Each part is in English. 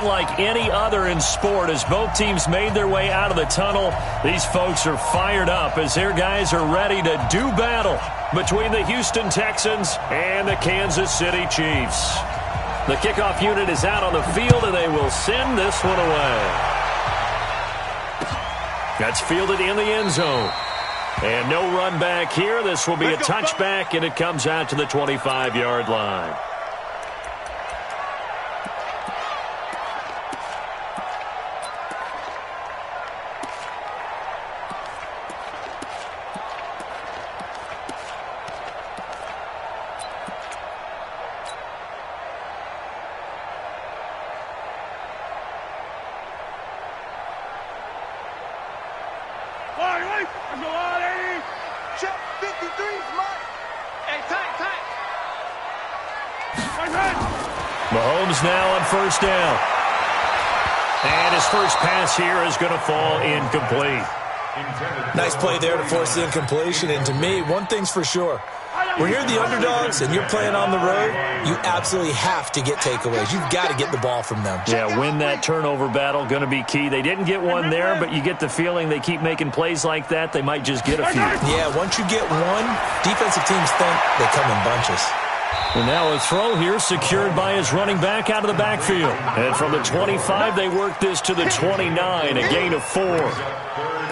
unlike any other in sport. As both teams made their way out of the tunnel, these folks are fired up as their guys are ready to do battle between the Houston Texans and the Kansas City Chiefs. The kickoff unit is out on the field, and they will send this one away. That's fielded in the end zone. And no run back here. This will be a touchback, and it comes out to the 25-yard line. Mahomes now on first down. And his first pass here is going to fall incomplete. Nice play there to force the incompletion. And to me, one thing's for sure. When you're the underdogs and you're playing on the road, you absolutely have to get takeaways. You've got to get the ball from them. Yeah, win that turnover battle, going to be key. They didn't get one there, but you get the feeling they keep making plays like that, they might just get a few. Yeah, once you get one, defensive teams think they come in bunches. And now a throw here secured by his running back out of the backfield. And from the 25, they work this to the 29, a gain of 4.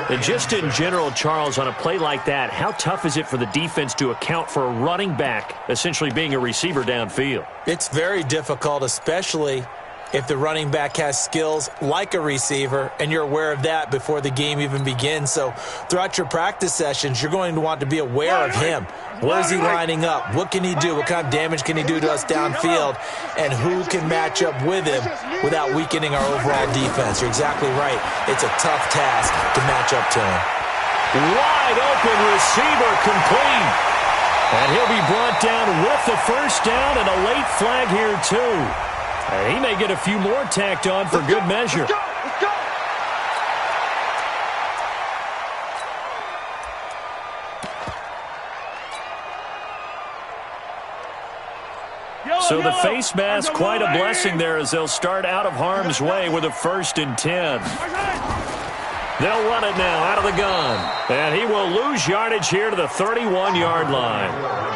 And just in general, Charles, on a play like that, how tough is it for the defense to account for a running back essentially being a receiver downfield? It's very difficult, especially if the running back has skills like a receiver, and you're aware of that before the game even begins. So throughout your practice sessions, you're going to want to be aware of him. Where is he lining up? What can he do? What kind of damage can he do to us downfield? And who can match up with him without weakening our overall defense? You're exactly right. It's a tough task to match up to him. Wide open receiver complete. And he'll be brought down with the first down and a late flag here too. He may get a few more tacked on for good measure. Let's go. So the face mask, quite a blessing there as they'll start out of harm's way with a 1st and 10. They'll run it now out of the gun. And he will lose yardage here to the 31-yard line.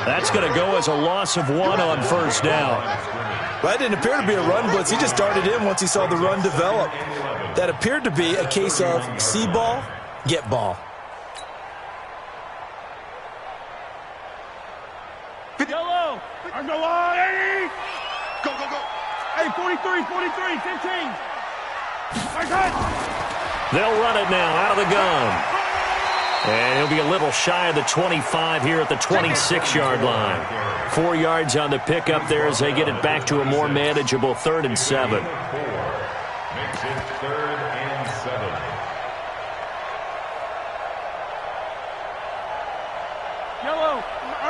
That's going to go as a loss of 1 on first down. Well, that didn't appear to be a run blitz. He just darted in once he saw the run develop. That appeared to be a case of see ball, get ball. Yellow. Go on, 80. Go, go, go. Hey, 43, 43, 15. They'll run it now out of the gun. And he'll be a little shy of the 25 here at the 26-yard line. 4 yards on the pickup there as they get it back to a more manageable 3rd and 7. Makes it 3rd and 7. Yellow.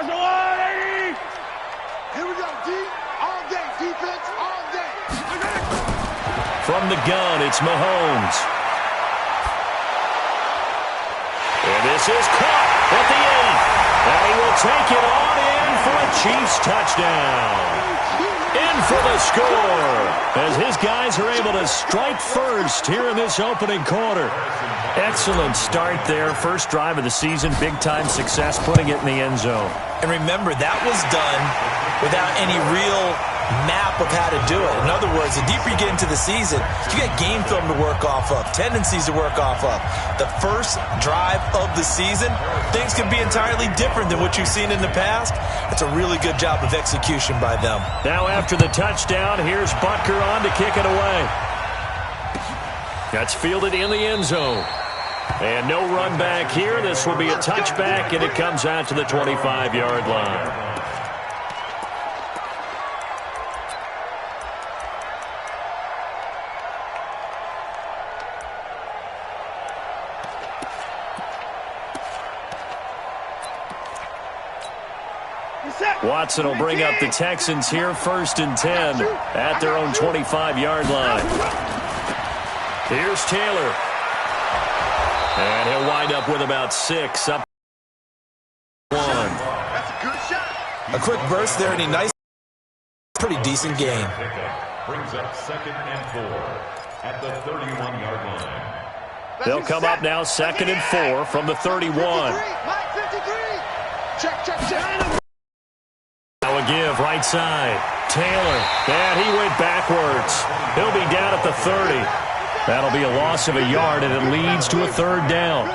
Go on, 80. Here we go, D. All day. Defense, all day. From the gun, it's Mahomes. And this is caught at the 8. And he will take it on in for a Chiefs touchdown. In for the score as his guys are able to strike first here in this opening quarter. Excellent start there. First drive of the season. Big-time success putting it in the end zone. And remember, that was done without any real map of how to do it. In other words, the deeper you get into the season, you got game film to work off of, tendencies to work off of. The first drive of the season, things can be entirely different than what you've seen in the past. It's a really good job of execution by them. Now after the touchdown, here's Butker on to kick it away. That's fielded in the end zone. And no run back here. This will be a touchback, and it comes out to the 25-yard line. Watson will bring up the Texans here, 1st and 10 at their own 25-yard line. Here's Taylor. And he'll wind up with about 6, up 1. That's a good shot. A quick burst there, and a nice, pretty decent gain. brings up 2nd and 4 at the 31-yard line. They'll come up now 2nd and 4 from the 31. Now a give right side. Taylor, and he went backwards. He'll be down at the 30. That'll be a loss of a yard, and it leads to a 3rd down.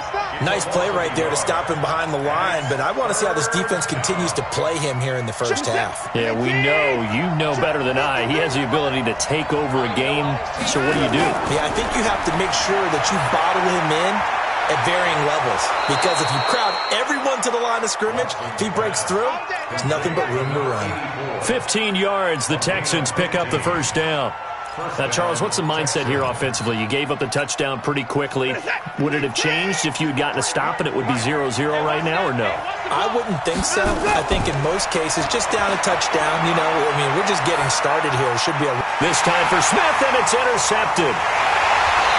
Nice play right there to stop him behind the line, but I want to see how this defense continues to play him here in the first half. Yeah, we know. You know better than I. He has the ability to take over a game, so what do you do? Yeah, I think you have to make sure that you bottle him in at varying levels, because if you crowd everyone to the line of scrimmage, if he breaks through, there's nothing but room to run. 15 yards, the Texans pick up the 1st down. Now, Charles, what's the mindset here offensively? You gave up the touchdown pretty quickly. Would it have changed if you had gotten a stop and it would be 0-0 right now, or no? I wouldn't think so. I think in most cases, just down a touchdown, you know, I mean, we're just getting started here. It should be a... This time for Smith, and it's intercepted.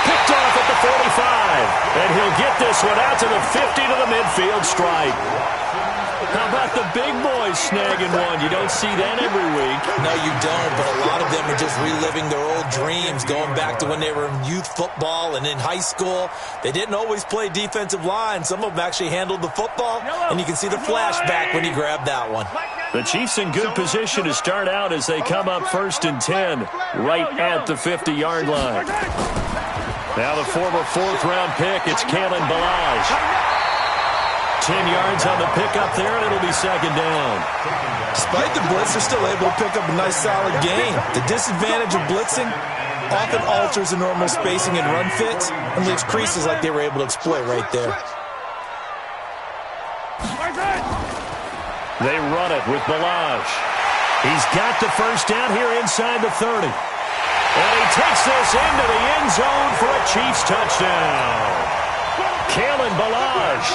Picked off at the 45, and he'll get this one out to the 50 to the midfield stripe. How about the big boys snagging one? You don't see that every week. No, you don't, but a lot of them are just reliving their old dreams, going back to when they were in youth football and in high school. They didn't always play defensive line. Some of them actually handled the football, and you can see the flashback when he grabbed that one. The Chiefs in good position to start out as they come up 1st and 10, right at the 50-yard line. Now the former 4th-round pick, it's Kalen Ballage. 10 yards on the pickup there, and it'll be 2nd down. Despite the blitz, they're still able to pick up a nice, solid gain. The disadvantage of blitzing often alters the normal spacing and run fits and leaves creases like they were able to exploit right there. They run it with Ballage. He's got the 1st down here inside the 30. And he takes this into the end zone for a Chiefs touchdown. Kalen Ballage,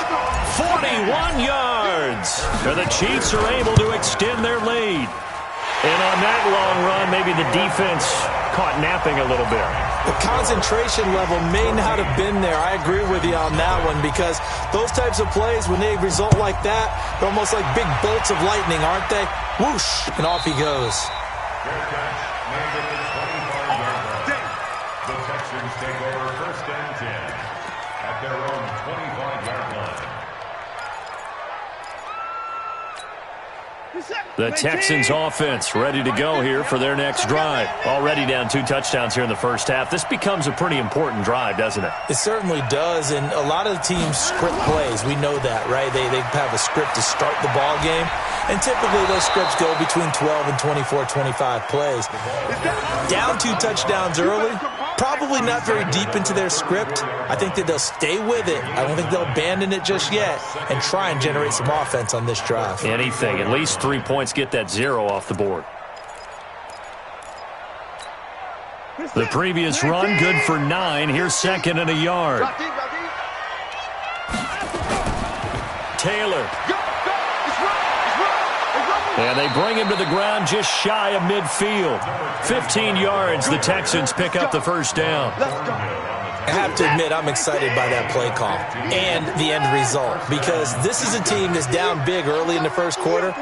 41 yards. And the Chiefs are able to extend their lead. And on that long run, maybe the defense caught napping a little bit. The concentration level may not have been there. I agree with you on that one, because those types of plays, when they result like that, they're almost like big bolts of lightning, aren't they? Whoosh, and off he goes. The Texans take over 1st and 10 at their own 25-yard line. The Texans offense ready to go here for their next drive. Already down 2 touchdowns here in the first half. This becomes a pretty important drive, doesn't it? It certainly does, and a lot of the teams script plays. We know that, right? They have a script to start the ball game, and typically those scripts go between 12 and 24, 25 plays. Down 2 touchdowns early, probably not very deep into their script. I think that they'll stay with it. I don't think they'll abandon it just yet and try and generate some offense on this drive. Anything, at least 3 points, get that 0 off the board. The previous run, good for 9. Here's 2nd and a yard. Taylor. And they bring him to the ground just shy of midfield. 15 yards, the Texans pick up the 1st down. I have to admit, I'm excited by that play call and the end result, because this is a team that's down big early in the first quarter,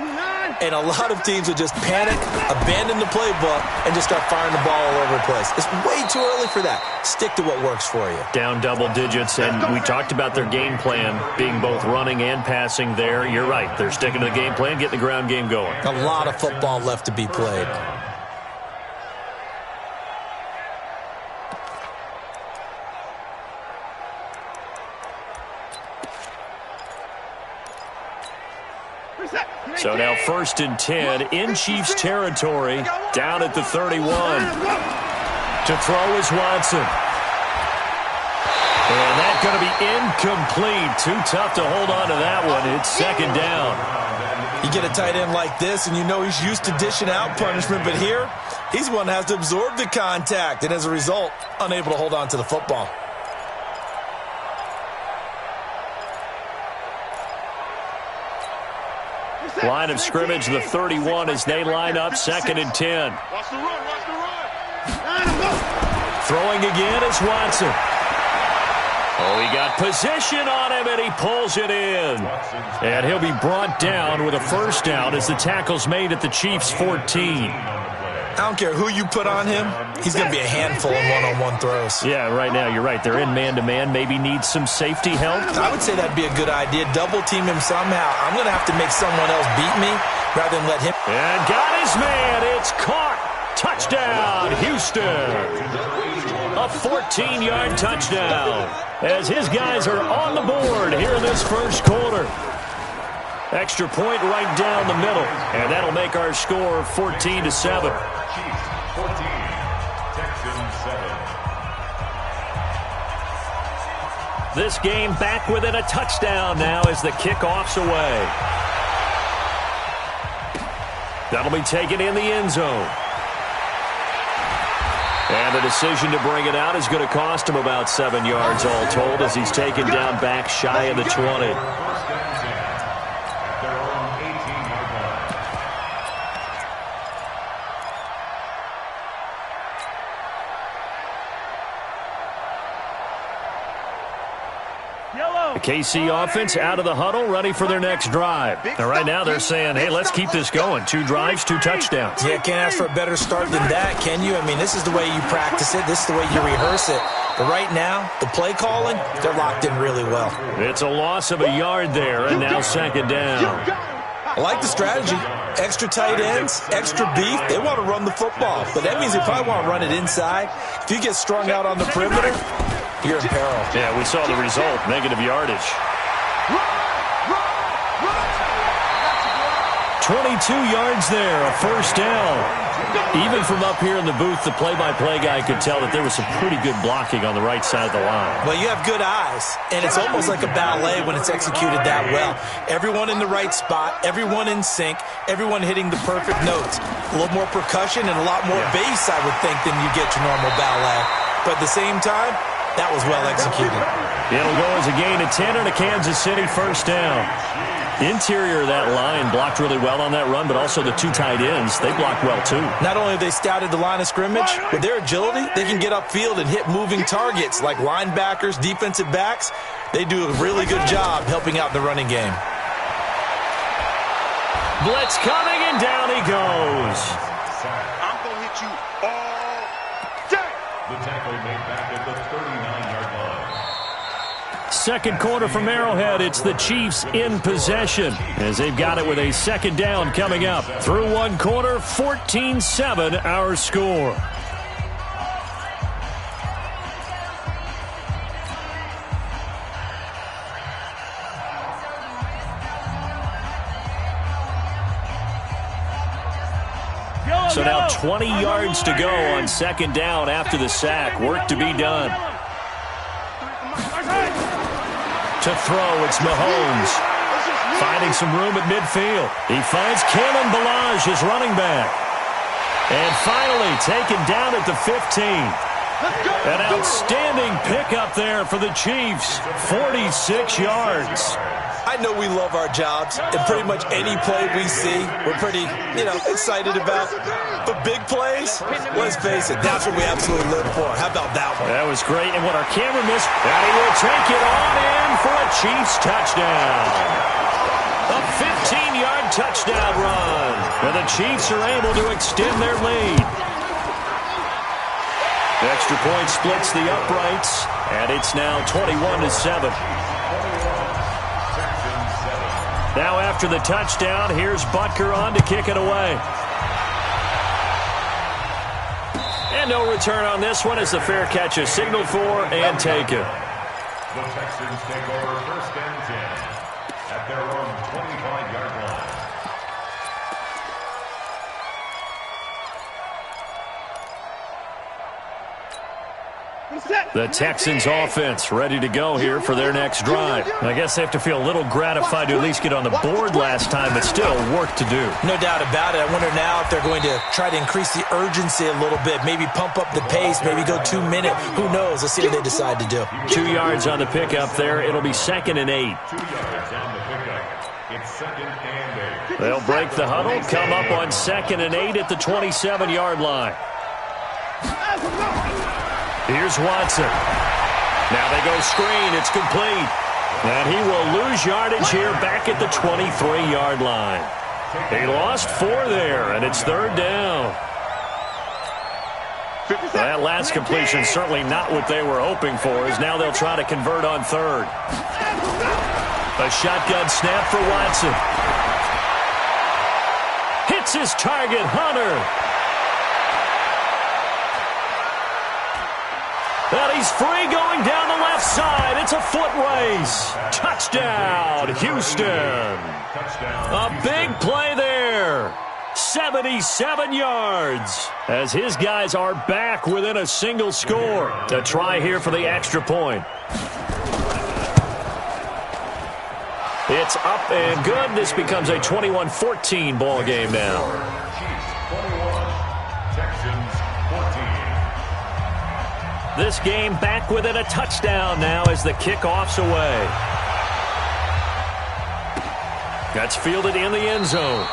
and a lot of teams will just panic, abandon the playbook, and just start firing the ball all over the place. It's way too early for that. Stick to what works for you. Down double digits, and we talked about their game plan being both running and passing there. You're right. They're sticking to the game plan, getting the ground game going. A lot of football left to be played. So now 1st and 10 in Chiefs territory, down at the 31. To throw is Watson. And that's going to be incomplete. Too tough to hold on to that one. It's 2nd down. You get a tight end like this, and you know he's used to dishing out punishment, but here, he's one that has to absorb the contact, and as a result, unable to hold on to the football. Line of scrimmage, the 31 as they line up, 2nd and 10. Watch the run. Throwing again is Watson. Oh, he got position on him, and he pulls it in. And he'll be brought down with a 1st down as the tackle's made at the Chiefs' 14. I don't care who you put on him, he's going to be a handful in one-on-one throws. Yeah, right now, you're right. They're in man-to-man. Maybe need some safety help. I would say that'd be a good idea. Double team him somehow. I'm going to have to make someone else beat me rather than let him. And got his man. It's caught. Touchdown, Houston. A 14-yard touchdown as his guys are on the board here in this first quarter. Extra point right down the middle, and that'll make our score 14-7. Chiefs 14, Texans 7. This game back within a touchdown now as the kickoff's away. That'll be taken in the end zone. And the decision to bring it out is going to cost him about 7 yards all told as he's taken down back shy of the 20. The KC offense out of the huddle, ready for their next drive. Now, right now, they're saying, hey, let's keep this going. 2 drives, 2 touchdowns. Yeah, can't ask for a better start than that, can you? I mean, this is the way you practice it. This is the way you rehearse it. But right now, the play calling, they're locked in really well. It's a loss of a yard there, and now second down. I like the strategy. Extra tight ends, extra beef. They want to run the football. But that means they probably want to run it inside. If you get strung out on the perimeter, you're in peril. Yeah, we saw the result, negative yardage. 22 yards there, a first down. Even from up here in the booth, the play-by-play guy could tell that there was some pretty good blocking on the right side of the line. Well, you have good eyes, and it's almost like a ballet when it's executed that well. Everyone in the right spot, everyone in sync, everyone hitting the perfect notes. A little more percussion and a lot more bass, I would think, than you get your normal ballet. But at the same time, that was well executed. It'll go as a gain of 10 and a Kansas City first down. Interior of that line blocked really well on that run, but also the 2 tight ends, they blocked well too. Not only have they scouted the line of scrimmage, with their agility, they can get upfield and hit moving targets like linebackers, defensive backs. They do a really good job helping out the running game. Blitz coming, and down he goes. I'm going to hit you all day. The tackle made back at the 39-yard line. Second quarter from Arrowhead. It's the Chiefs in possession as they've got it with a second down coming up. Through one quarter, 14-7 our score. So now 20 yards to go on second down after the sack. Work to be done. To throw, it's Mahomes. Finding some room at midfield. He finds Kalen Ballage, his running back. And finally taken down at the 15. An outstanding pickup there for the Chiefs. 46 yards. I know we love our jobs, and pretty much any play we see, we're pretty, excited about. But big plays, let's face it, that's what we absolutely live for. How about that one? That was great, and what our camera missed, and he will take it on in for a Chiefs touchdown. A 15-yard touchdown run, and the Chiefs are able to extend their lead. The extra point splits the uprights, and it's now 21-7. Now after the touchdown, here's Butker on to kick it away. And no return on this one as the fair catch is signaled for and taken. The Texans take over first and 10 at their own 25-yard line. The Texans offense ready to go here for their next drive. I guess they have to feel a little gratified to at least get on the board last time, but still work to do. No doubt about it. I wonder now if they're going to try to increase the urgency a little bit, maybe pump up the pace, maybe go 2 minute. Who knows? Let's see what they decide to do. 2 yards on the pickup there. It'll be 2nd and 8. 2 yards on the pickup. It's 2nd and 8. They'll break the huddle, come up on 2nd and 8 at the 27-yard line. Here's Watson. Now they go screen. It's complete. And he will lose yardage here back at the 23-yard line. He lost 4 there, and it's 3rd down. That last completion certainly not what they were hoping for, as now they'll try to convert on third. A shotgun snap for Watson. Hits his target, Hunter. And he's free going down the left side. It's a foot race. Touchdown, Houston. A big play there. 77 yards as his guys are back within a single score. A try here for the extra point. It's up and good. This becomes a 21-14 ball game now. Chiefs 21, Texans 14. This game back within a touchdown now as the kickoff's away. That's fielded in the end zone.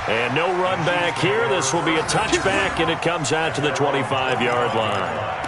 And no run back here. This will be a touchback, and it comes out to the 25-yard line.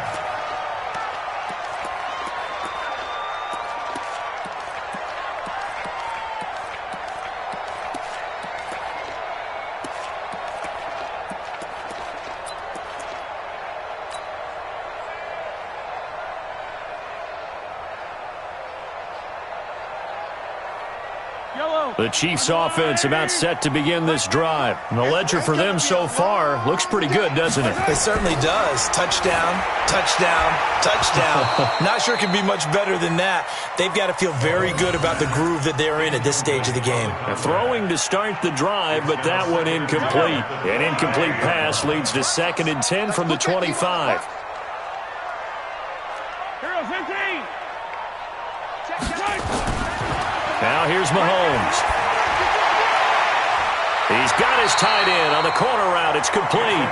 The Chiefs offense about set to begin this drive. And the ledger for them so far looks pretty good, doesn't it? It certainly does. Touchdown, touchdown, touchdown. Not sure it can be much better than that. They've got to feel very good about the groove that they're in at this stage of the game. Throwing to start the drive, but that one incomplete. An incomplete pass leads to 2nd and 10 from the 25. Now here's Mahomes. He's got his tight end on the corner route. It's complete.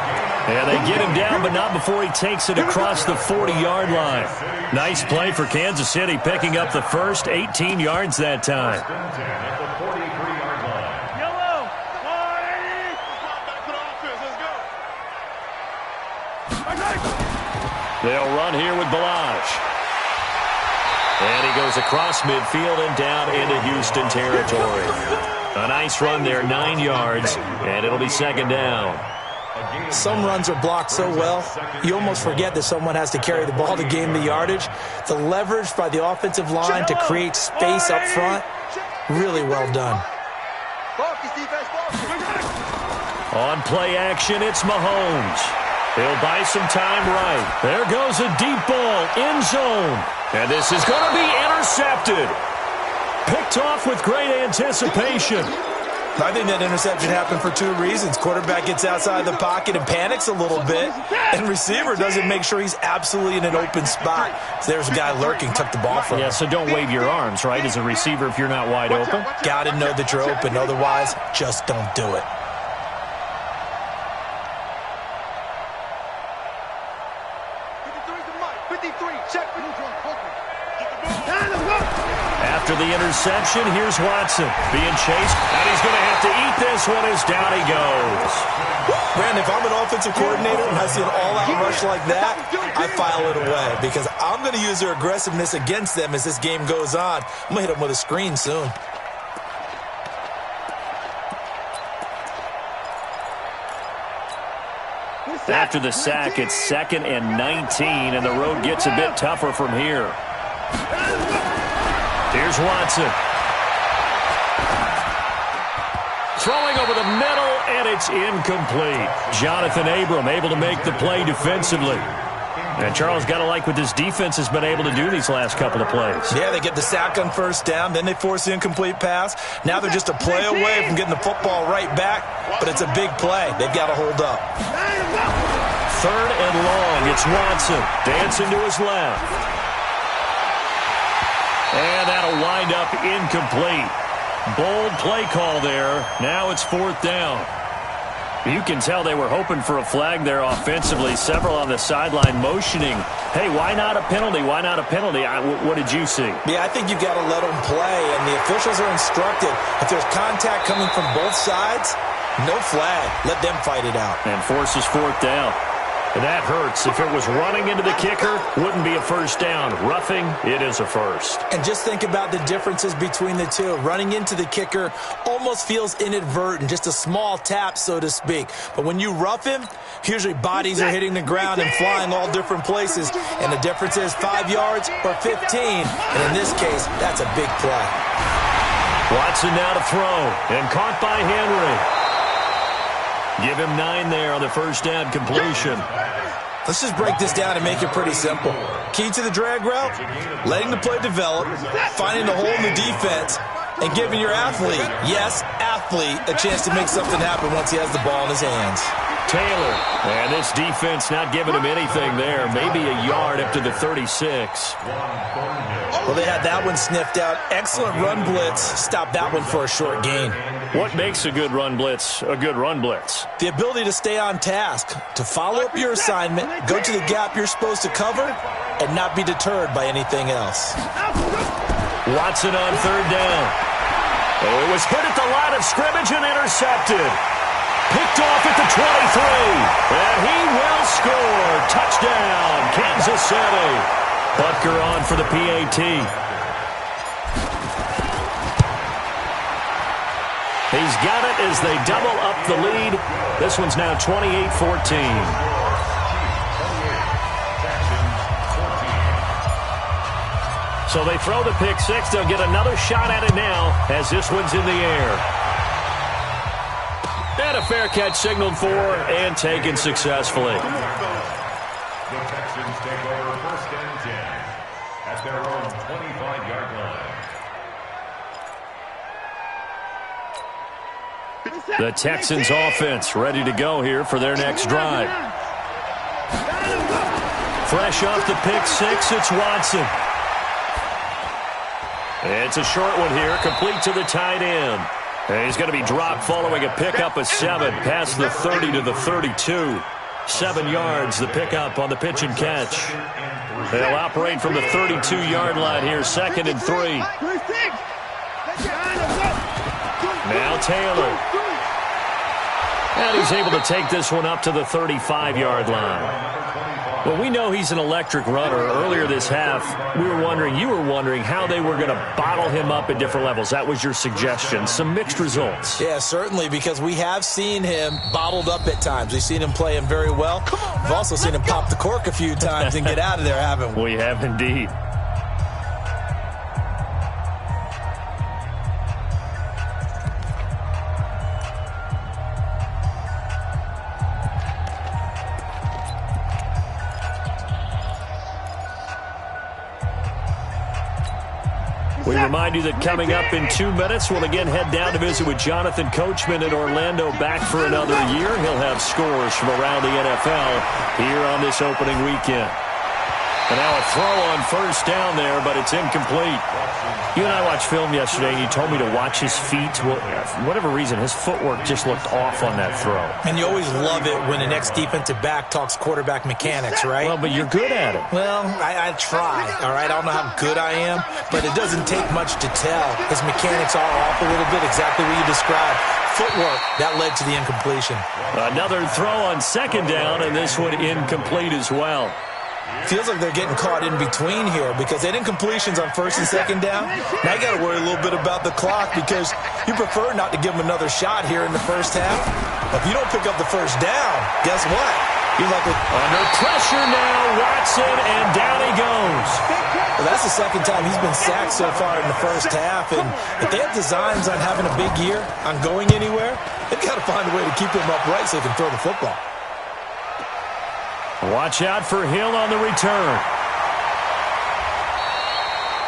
And they get him down, but not before he takes it across the 40-yard line. Nice play for Kansas City, picking up the first 18 yards that time. They'll run here with Balaj. And he goes across midfield and down into Houston territory. A nice run there, 9 yards, and it'll be 2nd down. Some runs are blocked so well, you almost forget that someone has to carry the ball to gain the yardage. The leverage by the offensive line to create space up front, really well done. On play action, it's Mahomes. He'll buy some time right. There goes a deep ball, end zone. And this is going to be intercepted. Picked off with great anticipation. I think that interception happened for 2 reasons. Quarterback gets outside the pocket and panics a little bit. And receiver doesn't make sure he's absolutely in an open spot. So there's a guy lurking, took the ball from him. Yeah, so don't wave your arms, right, as a receiver if you're not wide open. Got to know that you're open. Otherwise, just don't do it. After the interception, here's Watson being chased, and he's going to have to eat this one as down he goes. Brandon, if I'm an offensive coordinator and I see an all-out rush like that, I file it away because I'm going to use their aggressiveness against them as this game goes on. I'm going to hit them with a screen soon. After the sack, it's 2nd and 19, and the road gets a bit tougher from here. Here's Watson. Throwing over the middle, and it's incomplete. Jonathan Abram able to make the play defensively. And Charles, got to like what this defense has been able to do these last couple of plays. Yeah, they get the sack on 1st down, then they force the incomplete pass. Now they're just a play away from getting the football right back, but it's a big play. They've got to hold up. 3rd and long. It's Watson dancing to his left. And that'll wind up incomplete. Bold play call there. Now it's 4th down. You can tell they were hoping for a flag there offensively. Several on the sideline motioning. Hey, why not a penalty? Why not a penalty? What did you see? Yeah, I think you got to let them play, and the officials are instructed. If there's contact coming from both sides, no flag. Let them fight it out. And forces 4th down. That hurts. If it was running into the kicker, wouldn't be a first down. Roughing, it is a first. And just think about the differences between the two. Running into the kicker almost feels inadvertent, just a small tap, so to speak. But when you rough him, usually bodies are hitting the ground and flying all different places. And the difference is 5 yards or 15. And in this case, that's a big play. Watson now to throw, and caught by Henry. Give him 9 there on the first down completion. Let's just break this down and make it pretty simple. Key to the drag route, letting the play develop, finding the hole in the defense, and giving your athlete, yes, athlete, a chance to make something happen once he has the ball in his hands. Taylor, and this defense not giving him anything there. Maybe a yard up to the 36. Well, they had that one sniffed out. Excellent run blitz. Stopped that one for a short gain. What makes a good run blitz a good run blitz? The ability to stay on task, to follow up your assignment, go to the gap you're supposed to cover, and not be deterred by anything else. Watson on third down. Oh, it was hit at the line of scrimmage and intercepted. Picked off at the 23. And he will score. Touchdown, Kansas City. Butker on for the PAT. He's got it as they double up the lead. This one's now 28-14. So they throw the pick six. They'll get another shot at it now as this one's in the air. And a fair catch signaled for and taken successfully. The Texans take over first and 10 at their own 25-yard line. The Texans offense ready to go here for their next drive. Fresh off the pick six, it's Watson. It's a short one here, complete to the tight end. And he's going to be dropped following a pickup of 7 past the 30 to the 32. 7 yards, the pickup on the pitch and catch. They'll operate from the 32-yard line here, 2nd and 3. Now Taylor. And he's able to take this one up to the 35-yard line. Well, we know he's an electric runner. Earlier this half, you were wondering how they were going to bottle him up at different levels. That was your suggestion. Some mixed results. Yeah, certainly, because we have seen him bottled up at times. We've seen him play him very well. We've also seen him pop the cork a few times and get out of there, haven't we? We have indeed. We remind you that coming up in 2 minutes, we'll again head down to visit with Jonathan Coachman in Orlando, back for another year. He'll have scores from around the NFL here on this opening weekend. And now a throw on first down there, but it's incomplete. You and I watched film yesterday, and you told me to watch his feet. Well, for whatever reason, his footwork just looked off on that throw. And you always love it when the next defensive back talks quarterback mechanics, right? Well, but you're good at it. Well, I try, all right? I don't know how good I am, but it doesn't take much to tell. His mechanics are off a little bit, exactly what you described. Footwork, that led to the incompletion. Another throw on second down, and this one incomplete as well. Feels like they're getting caught in between here because they had incompletions on first and second down. Now you got to worry a little bit about the clock because you prefer not to give them another shot here in the first half. If you don't pick up the first down, guess what? You're likely under pressure now, Watson, and down he goes. Well, that's the second time he's been sacked so far in the first half, and if they have designs on having a big year, on going anywhere, they've got to find a way to keep him upright so they can throw the football. Watch out for Hill on the return.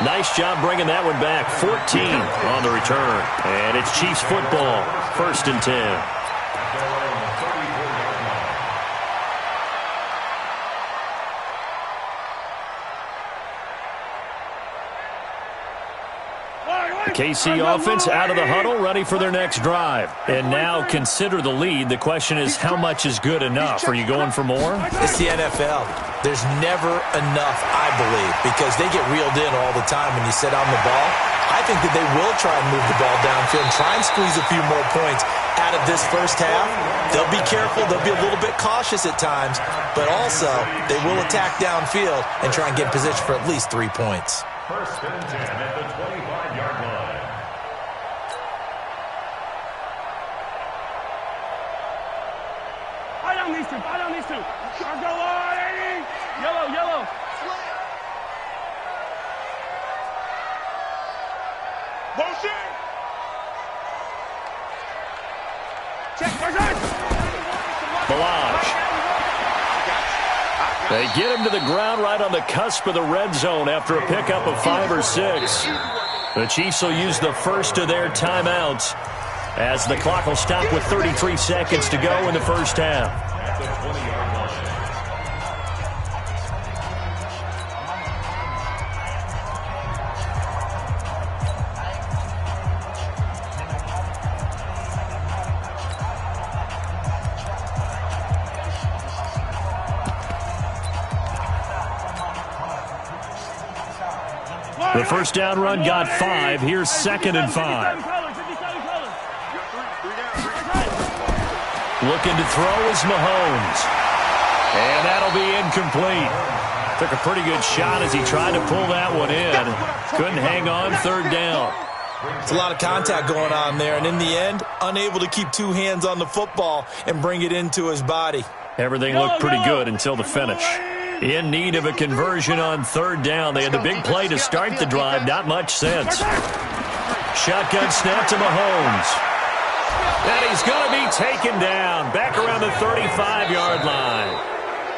Nice job bringing that one back. 14 on the return. And it's Chiefs football. 1st and 10. KC offense out of the huddle, ready for their next drive. And now consider the lead. The question is, how much is good enough? Are you going for more? It's the NFL. There's never enough, I believe, because they get reeled in all the time when you sit on the ball. I think that they will try and move the ball downfield and try and squeeze a few more points out of this first half, they'll be careful. They'll be a little bit cautious at times, but also they will attack downfield and try and get in position for at least 3 points. First and 10 at the 25-yard line. Fight on these two. Fight on these two. Let's go, Lord, 80. Yellow, yellow. Motion. Check, motion. Balazs. They get him to the ground right on the cusp of the red zone after a pickup of 5 or 6. The Chiefs will use the first of their timeouts as the clock will stop with 33 seconds to go in the first half. At the 20-yard line. The first down run got 5. Here's 2nd and 5. Looking to throw is Mahomes. And that'll be incomplete. Took a pretty good shot as he tried to pull that one in. Couldn't hang on 3rd down. It's a lot of contact going on there, and in the end, unable to keep 2 hands on the football and bring it into his body. Everything looked pretty good until the finish. In need of a conversion on 3rd down. They had the big play to start the drive. Not much sense. Shotgun snap to Mahomes. And he's going to be taken down. Back around the 35-yard line.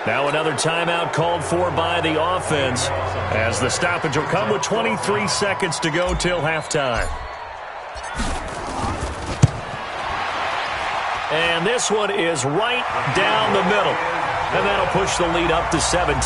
Now another timeout called for by the offense as the stoppage will come with 23 seconds to go till halftime. And this one is right down the middle. And that'll push the lead up to 17.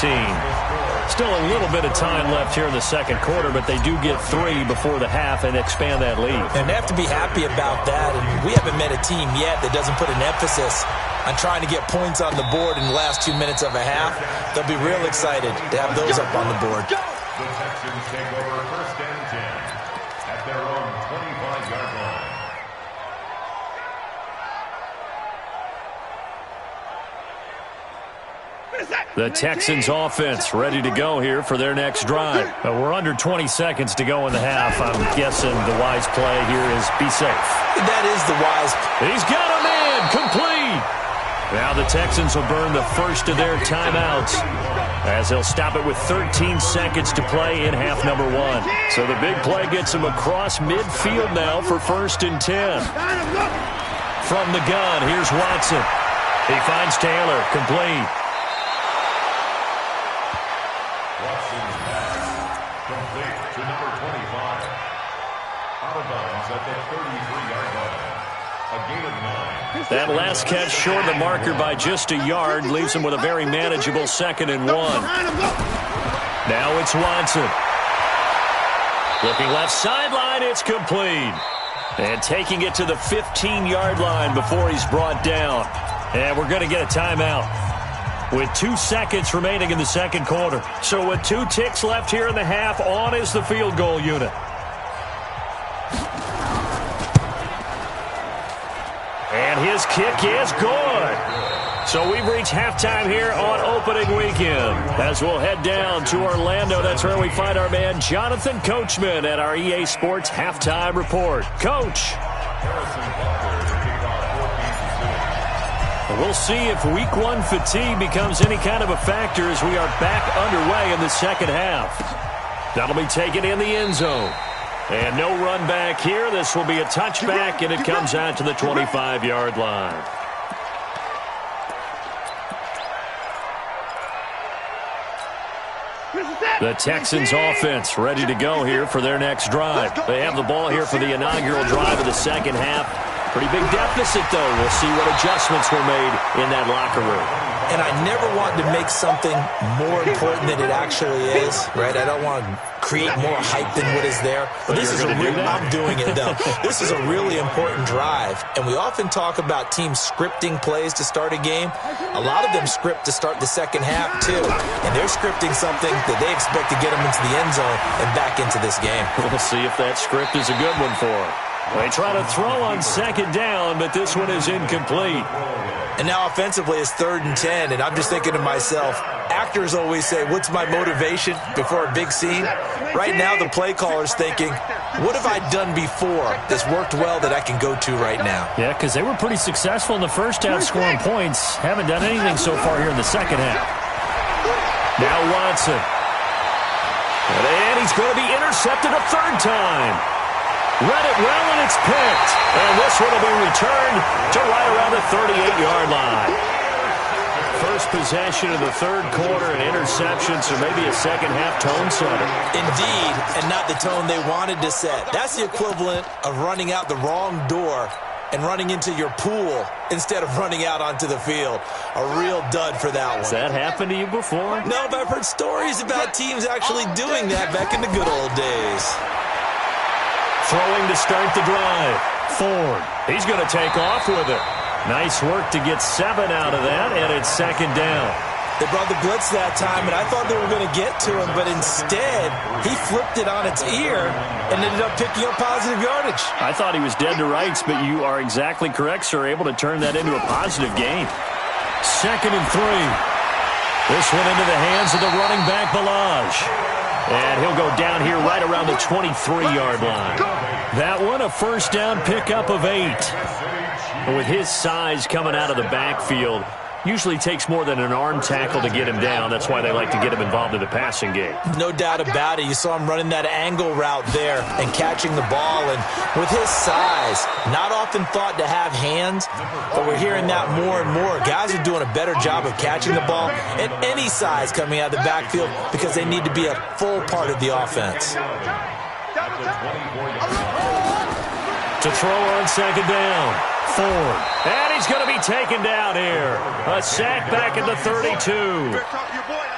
Still a little bit of time left here in the second quarter, but they do get 3 before the half and expand that lead. And they have to be happy about that. And we haven't met a team yet that doesn't put an emphasis on trying to get points on the board in the last 2 minutes of a half. They'll be real excited to have those up on the board. The Texans take over first and 10 at their own 25-yard line. The Texans offense ready to go here for their next drive. We're under 20 seconds to go in the half. I'm guessing the wise play here is be safe. That is the wise. He's got him in. Complete. Now the Texans will burn the first of their timeouts as they'll stop it with 13 seconds to play in half number 1. So the big play gets him across midfield now for first and 10. From the gun, here's Watson. He finds Taylor. Complete. Watson's pass complete to number 25. Out of bounds at the 33-yard line. A gain of 9. That last catch short of the marker by just a yard leaves him with a very manageable 2nd and 1. Now it's Watson. Looking left sideline, it's complete. And taking it to the 15-yard line before he's brought down. And we're going to get a timeout with 2 seconds remaining in the second quarter. So with 2 ticks left here in the half, on is the field goal unit. And his kick is good. So we've reached halftime here on opening weekend. As we'll head down to Orlando, that's where we find our man Jonathan Coachman at our EA Sports Halftime Report. Coach. We'll see if week 1 fatigue becomes any kind of a factor as we are back underway in the second half. That'll be taken in the end zone. And no run back here. This will be a touchback, and it comes out to the 25-yard line. The Texans offense ready to go here for their next drive. They have the ball here for the inaugural drive of the second half. Pretty big deficit, though. We'll see what adjustments were made in that locker room. And I never want to make something more important than it actually is, right? I don't want to create more hype than what is there. But this is a real, I'm doing it, though. This is a really important drive. And we often talk about teams scripting plays to start a game. A lot of them script to start the second half, too. And they're scripting something that they expect to get them into the end zone and back into this game. We'll see if that script is a good one for them. They try to throw on second down, but this one is incomplete. And now offensively it's 3rd and 10, and I'm just thinking to myself, actors always say, what's my motivation before a big scene? Right now the play caller's thinking, what have I done before that's worked well that I can go to right now? Yeah, because they were pretty successful in the first half scoring points. Haven't done anything so far here in the second half. Now Watson. And he's going to be intercepted a 3rd time. Read it well, and it's picked. And this one will be returned to right around the 38-yard line. First possession of the 3rd quarter, an interception, so maybe a second-half tone setter. Indeed, and not the tone they wanted to set. That's the equivalent of running out the wrong door and running into your pool instead of running out onto the field. A real dud for that one. Has that happened to you before? No, but I've heard stories about teams actually doing that back in the good old days. Throwing to start the drive. Ford. He's going to take off with it. Nice work to get 7 out of that, and it's 2nd down. They brought the blitz that time, and I thought they were going to get to him, but instead, he flipped it on its ear and ended up picking up positive yardage. I thought he was dead to rights, but you are exactly correct, sir. Able to turn that into a positive gain. 2nd and 3. This one into the hands of the running back, Balaj. And he'll go down here right around the 23-yard line. That one, a first down pickup of 8. But with his size coming out of the backfield, usually takes more than an arm tackle to get him down. That's why they like to get him involved in the passing game. No doubt about it. You saw him running that angle route there and catching the ball. And with his size, not often thought to have hands, but we're hearing that more and more. Guys are doing a better job of catching the ball at any size coming out of the backfield because they need to be a full part of the offense. To throw on 2nd down. Ford. And he's going to be taken down here. A sack back at the 32.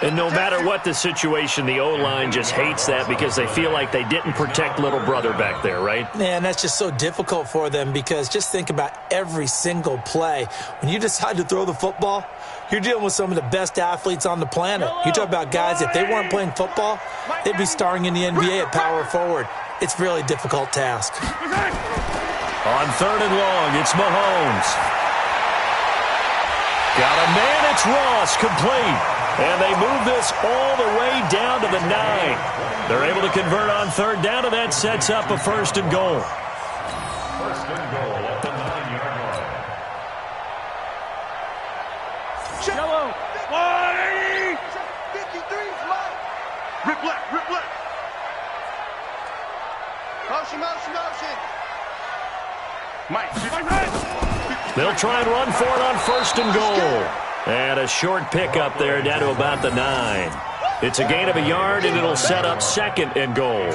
And no matter what the situation, the O-line just hates that because they feel like they didn't protect little brother back there, right? Man, that's just so difficult for them because just think about every single play. When you decide to throw the football, you're dealing with some of the best athletes on the planet. You talk about guys, if they weren't playing football, they'd be starring in the NBA at power forward. It's a really difficult task. On 3rd and long, it's Mahomes. Got a man, it's Ross, complete. And they move this all the way down to the 9. They're able to convert on 3rd down, and that sets up a 1st and goal. 1st and goal at the 9-yard line. Yellow. 180. 53 flat. Rip left, rip left. Motion, motion, motion. They'll try and run for it on 1st and goal. And a short pickup there down to about the 9. It's a gain of a yard, and it'll set up 2nd and goal.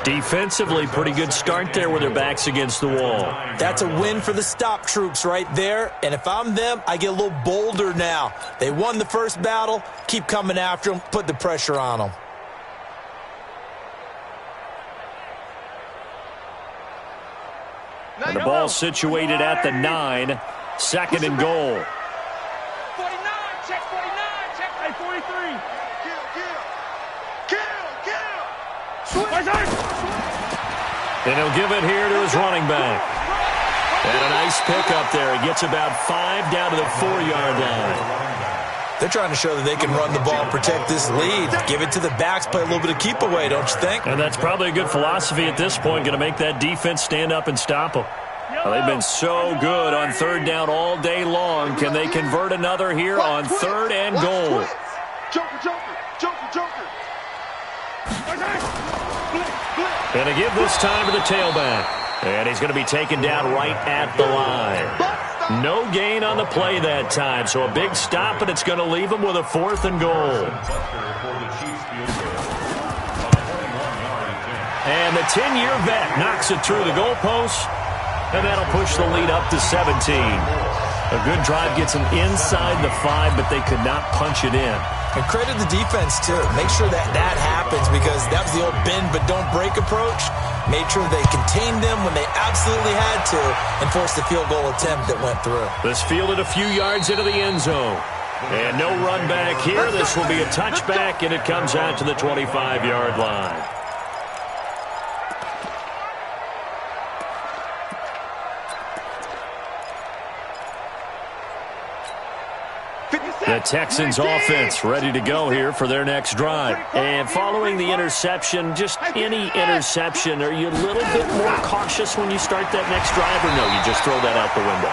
Defensively, pretty good start there with their backs against the wall. That's a win for the stop troops right there. And if I'm them, I get a little bolder now. They won the first battle. Keep coming after them. Put the pressure on them. And the ball situated at the 9. 2nd and goal. 49, check 49, check 43. Kill. And he'll give it here to his running back. And a nice pickup there. He gets about 5 down to the 4-yard line. They're trying to show that they can run the ball and protect this lead. Give it to the backs, play a little bit of keep away, don't you think? And that's probably a good philosophy at this point, going to make that defense stand up and stop them. Well, they've been so good on 3rd down all day long. Can they convert another here on 3rd and goal? Joker. And a give this time to the tailback. And he's going to be taken down right at the line. No gain on the play that time, so a big stop, and it's going to leave him with a 4th and goal. And the 10-year vet knocks it through the goalpost, and that'll push the lead up to 17. A good drive gets them inside the 5, but they could not punch it in. And credit the defense, too. Make sure that happens because that was the old bend but don't break approach. Made sure they contained them when they absolutely had to and forced the field goal attempt that went through. This fielded a few yards into the end zone. And no run back here. This will be a touchback, and it comes out to the 25-yard line. The Texans offense ready to go here for their next drive. And following the interception, just any interception, are you a little bit more cautious when you start that next drive, or no, you just throw that out the window?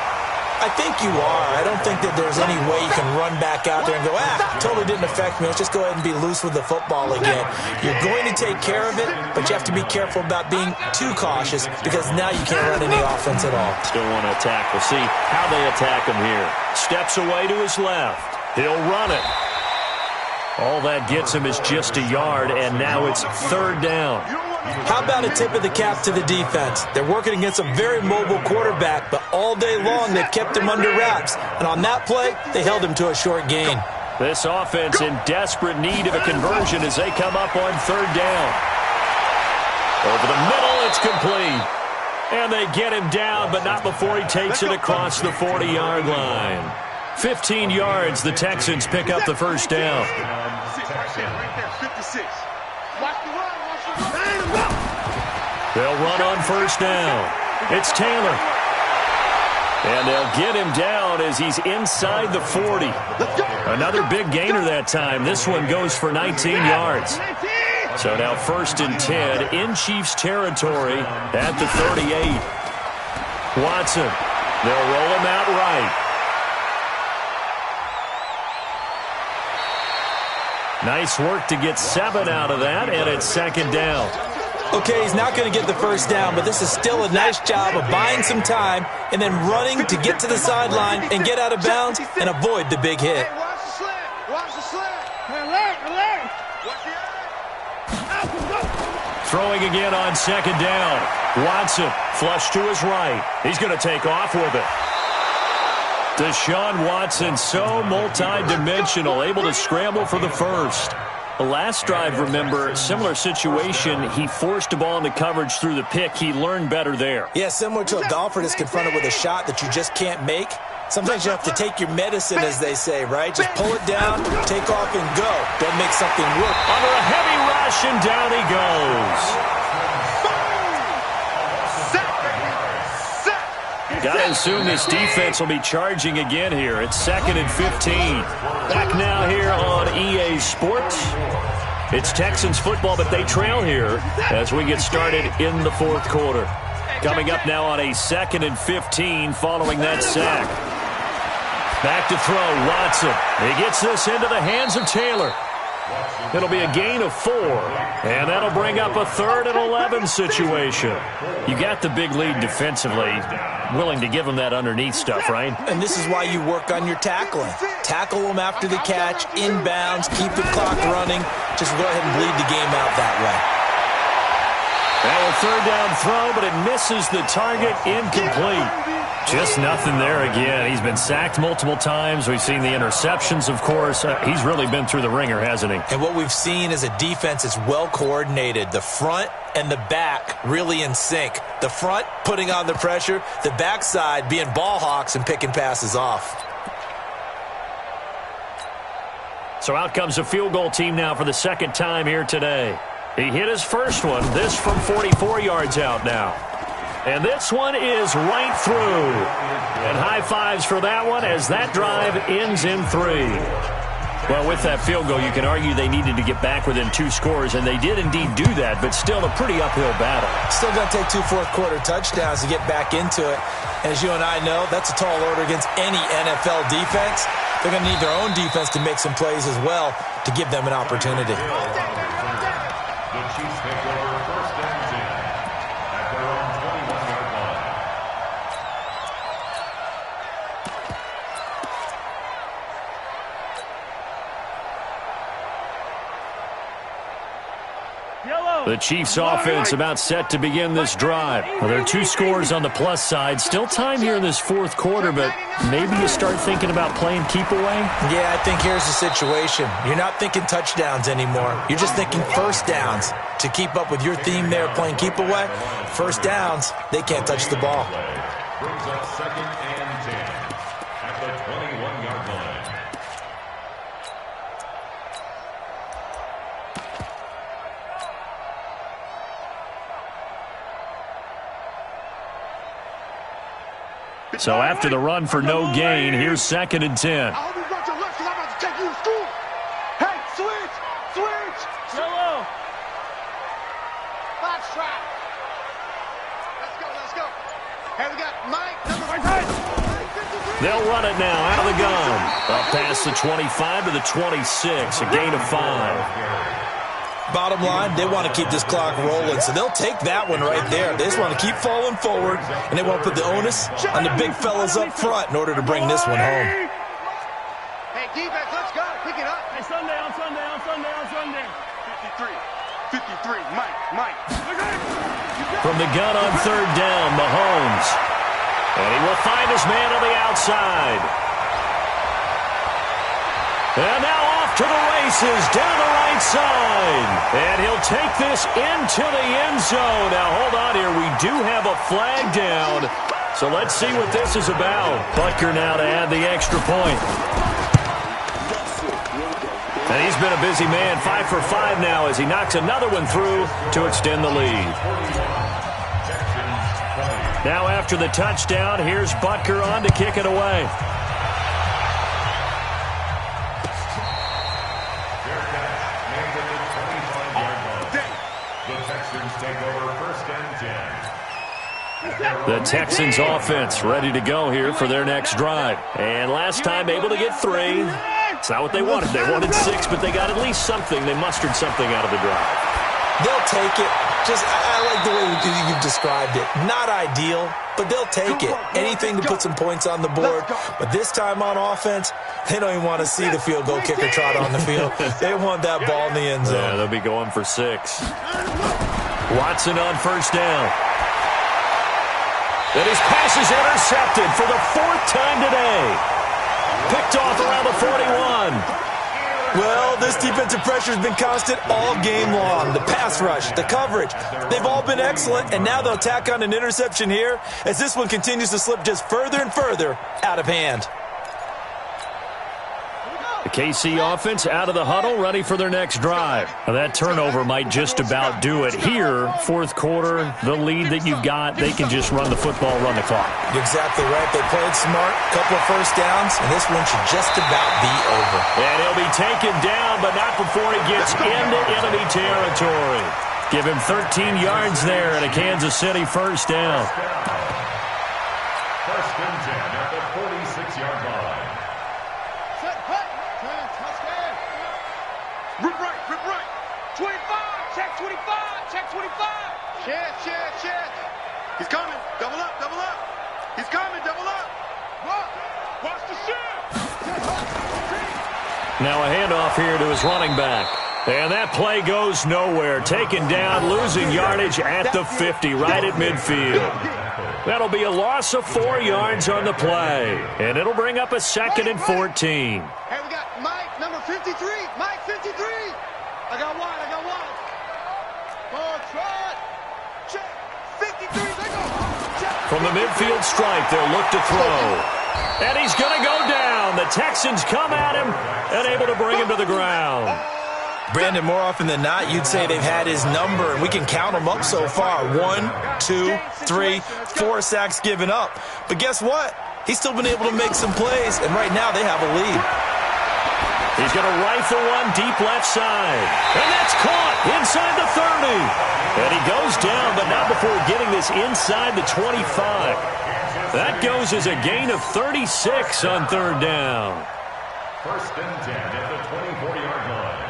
I think you are. I don't think that there's any way you can run back out there and go, totally didn't affect me. Let's just go ahead and be loose with the football again. You're going to take care of it, but you have to be careful about being too cautious because now you can't run any offense at all. Still want to attack. We'll see how they attack him here. Steps away to his left. He'll run it. All that gets him is just a yard, and now it's third down. How about a tip of the cap to the defense? They're working against a very mobile quarterback, but all day long they've kept him under wraps. And on that play, they held him to a short gain. This offense in desperate need of a conversion as they come up on third down. Over the middle, it's complete. And they get him down, but not before he takes it across the 40-yard line. 15 yards, the Texans pick up the first down. They'll run on first down. It's Taylor. And they'll get him down as he's inside the 40. Another big gainer that time. This one goes for 19 yards. So now first and 10 in Chiefs territory at the 38. Watson. They'll roll him out right. Nice work to get 7 out of that, and it's second down. Okay, he's not going to get the first down, but this is still a nice job of buying some time and then running to get to the sideline and get out of bounds and avoid the big hit. Watch the slant. Watch the slant. Alert. Throwing again on second down. Watson, flush to his right. He's going to take off with it. Deshaun Watson, so multi-dimensional, able to scramble for the first. The last drive, remember, similar situation. He forced the ball into coverage through the pick. He learned better there. Yeah, similar to a golfer that's confronted with a shot that you just can't make. Sometimes you have to take your medicine, as they say, right? Just pull it down, take off, and go. Don't make something work. Under a heavy rush, and down he goes. Gotta assume this defense will be charging again here. It's second and 15. Back now here on EA Sports. It's Texans football, but they trail here as we get started in the fourth quarter. Coming up now on a second and 15 following that sack. Back to throw, Watson. He gets this into the hands of Taylor. It'll be a gain of 4, and that'll bring up a 3rd and 11 situation. You got the big lead defensively, willing to give them that underneath stuff, right? And this is why you work on your tackling. Tackle them after the catch, inbounds, keep the clock running. Just go ahead and bleed the game out that way. Now a third down throw, but it misses the target, incomplete. Just nothing there again. He's been sacked multiple times. We've seen the interceptions, of course. He's really been through the ringer, hasn't he? And what we've seen is a defense that's well coordinated. The front and the back really in sync. The front putting on the pressure, the backside being ball hawks and picking passes off. So out comes a field goal team now for the second time here today. He hit his first one, this from 44 yards out now. And this one is right through. And high fives for that one as that drive ends in 3. Well, with that field goal, you can argue they needed to get back within 2 scores, and they did indeed do that, but still a pretty uphill battle. Still going to take 2 fourth-quarter touchdowns to get back into it. As you and I know, that's a tall order against any NFL defense. They're going to need their own defense to make some plays as well to give them an opportunity. The Chiefs take over first and 10 at their own 21-yard line. The Chiefs offense about set to begin this drive. Well, there are 2 scores on the plus side. Still time here in this fourth quarter, but maybe you start thinking about playing keep away? Yeah, I think here's the situation. You're not thinking touchdowns anymore. You're just thinking first downs. To keep up with your theme there, playing keep away, first downs, they can't touch the ball. Brings up second and 10 at the 21-yard line. So after the run for no gain, here's second and 10. I hope you brought your lunch because I'm about to They'll run it now out of the gun. Up past the 25 to the 26, a gain of 5. Bottom line, they want to keep this clock rolling, so they'll take that one right there. They just want to keep falling forward, and they want to put the onus on the big fellas up front in order to bring this one home. Hey, defense, let's go. Pick it up. Hey, Sunday, on Sunday, on Sunday, on Sunday. 53, Mike. From the gun on third down, Mahomes. And he will find his man on the outside. And now off to the races down the right side. And he'll take this into the end zone. Now, hold on here. We do have a flag down. So let's see what this is about. Butker now to add the extra point. And he's been a busy man, 5 for 5 now as he knocks another one through to extend the lead. Now after the touchdown, here's Butker on to kick it away. The Texans offense ready to go here for their next drive. And last time able to get 3. It's not what they wanted. They wanted 6, but they got at least something. They mustered something out of the drive. They'll take it. I like the way you've described it. Not ideal, but they'll take it. Anything to put some points on the board. But this time on offense, they don't even want to see the field goal kicker trot on the field. They want that ball in the end zone. Yeah, they'll be going for 6. Watson on first down. And his pass is intercepted for the 4th time today. Picked off around the 41. Well, this defensive pressure has been constant all game long. The pass rush, the coverage, they've all been excellent, and now they'll tack on an interception here as this one continues to slip just further and further out of hand. The KC offense out of the huddle, ready for their next drive. Now that turnover might just about do it here. 4th quarter, the lead that you've got, they can just run the football, run the clock. You're exactly right. They played smart, couple of first downs, and this one should just about be over. And he'll be taken down, but not before he gets into enemy territory. Give him 13 yards there and a Kansas City first down. First and 10 at the 46-yard line. Rip right. 25, check 25. Shit. He's coming. Double up. He's coming, double up. Watch the shit. Now a handoff here to his running back. And that play goes nowhere. Taken down, losing yardage at the 50, right at midfield. That'll be a loss of 4 yards on the play. And it'll bring up a 2nd and 14. Hey, we got Mike, number 53. Mike, 53. I got one. Oh, try it. Check. 53. They go. Check. From the midfield stripe, they'll look to throw. And he's going to go down. The Texans come at him and able to bring him to the ground. Brandon, more often than not, you'd say they've had his number, and we can count them up so far. 1, 2, 3, 4 sacks given up. But guess what? He's still been able to make some plays, and right now they have a lead. He's going to rifle one deep left side. And that's caught inside the 30. And he goes down, but not before getting this inside the 25. That goes as a gain of 36 on third down. First and 10 at the 24-yard line.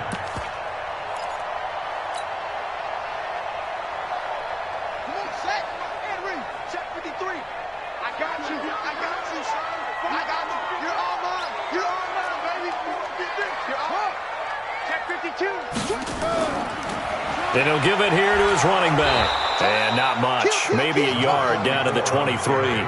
Come on, set. Henry, check 53. I got you, son. I got you. You're all mine, baby. You're all. Check 52. And he'll give it here to his running back. And not much. Maybe a yard down to the 23.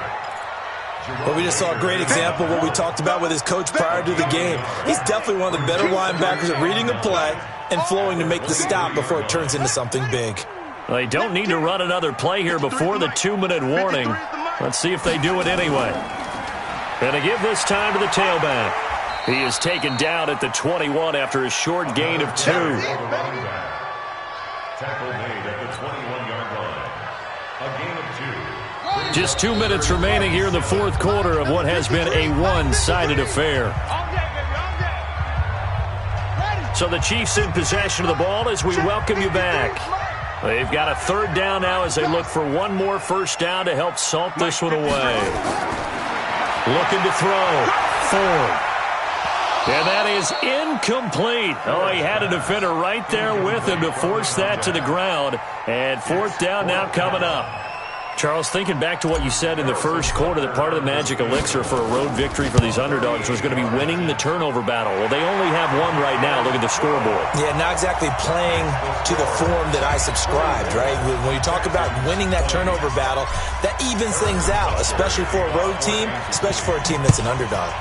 But we just saw a great example of what we talked about with his coach prior to the game. He's definitely one of the better linebackers at reading a play and flowing to make the stop before it turns into something big. They don't need to run another play here before the 2-minute warning. Let's see if they do it anyway. And to give this time to the tailback. He is taken down at the 21 after a short gain of 2. Tackle made at the 21-yard line. A gain of 2. Just 2 minutes remaining here in the 4th quarter of what has been a one-sided affair. So the Chiefs in possession of the ball as we welcome you back. They've got a 3rd down now as they look for one more first down to help salt this one away. Looking to throw. Ford. And that is incomplete. Oh, he had a defender right there with him to force that to the ground. And fourth down now coming up. Charles, thinking back to what you said in the first quarter, that part of the magic elixir for a road victory for these underdogs was going to be winning the turnover battle. Well, they only have one right now. Look at the scoreboard. Yeah, not exactly playing to the form that I subscribed, right? When you talk about winning that turnover battle, that evens things out, especially for a road team, especially for a team that's an underdog.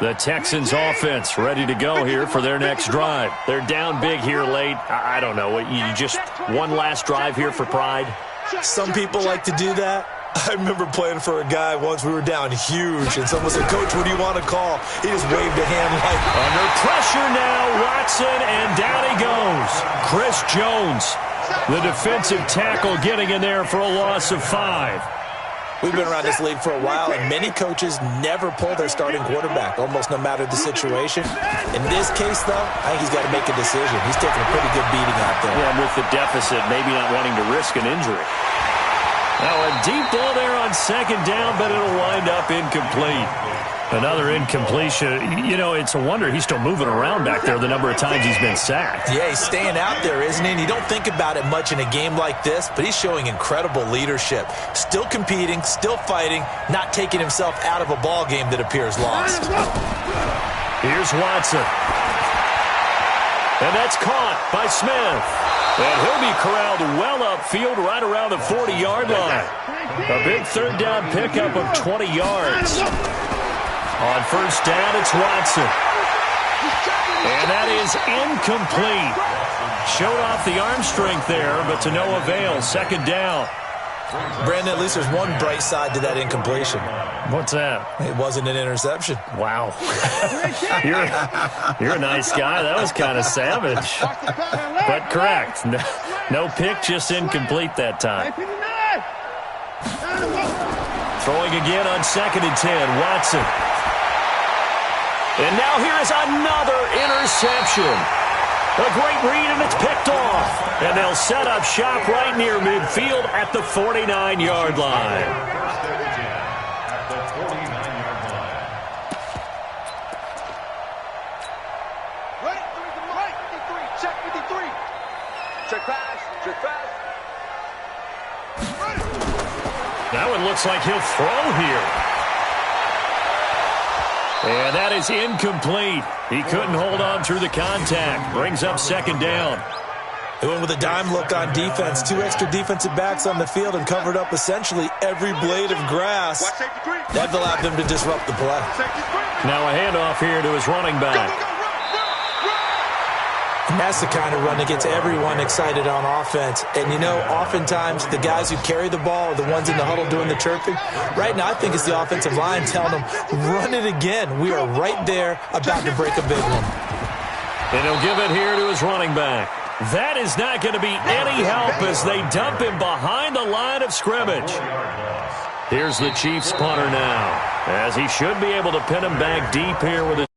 The Texans offense ready to go here for their next drive. They're down big here late. I don't know. You just one last drive here for pride? Some people like to do that. I remember playing for a guy once. We were down huge, and someone said, "Coach, what do you want to call?" He just waved a hand like... Under pressure now, Watson, and down he goes. Chris Jones, the defensive tackle, getting in there for a loss of 5. We've been around this league for a while, and many coaches never pull their starting quarterback, almost no matter the situation. In this case, though, I think he's got to make a decision. He's taking a pretty good beating out there. Yeah, with the deficit, maybe not wanting to risk an injury. Now a deep ball there on second down, but it'll wind up incomplete. Another incompletion. You know, it's a wonder he's still moving around back there the number of times he's been sacked. Yeah, he's staying out there, isn't he? And you don't think about it much in a game like this, but he's showing incredible leadership. Still competing, still fighting, not taking himself out of a ball game that appears lost. Here's Watson. And that's caught by Smith. And he'll be corralled well upfield right around the 40-yard line. A big third down pickup of 20 yards. On first down, it's Watson. And that is incomplete. Showed off the arm strength there, but to no avail. Second down. Brandon, at least there's one bright side to that incompletion. What's that? It wasn't an interception. Wow. You're a nice guy. That was kind of savage. But correct. No pick, just incomplete that time. Throwing again on second and 10. Watson. And now here is another interception. A great read, and it's picked off. And they'll set up shop right near midfield at the 49-yard line. Check 53. Check pass. Check pass. That one looks like he'll throw here. And that is incomplete. He couldn't hold on through the contact. Brings up second down. They went with a dime look on defense. 2 extra defensive backs on the field and covered up essentially every blade of grass. That allowed them to disrupt the play. Now a handoff here to his running back. And that's the kind of run that gets everyone excited on offense. And, you know, oftentimes the guys who carry the ball are the ones in the huddle doing the chirping. Right now, I think it's the offensive line telling them, run it again. We are right there about to break a big one. And he'll give it here to his running back. That is not going to be any help as they dump him behind the line of scrimmage. Here's the Chiefs punter now, as he should be able to pin him back deep here with his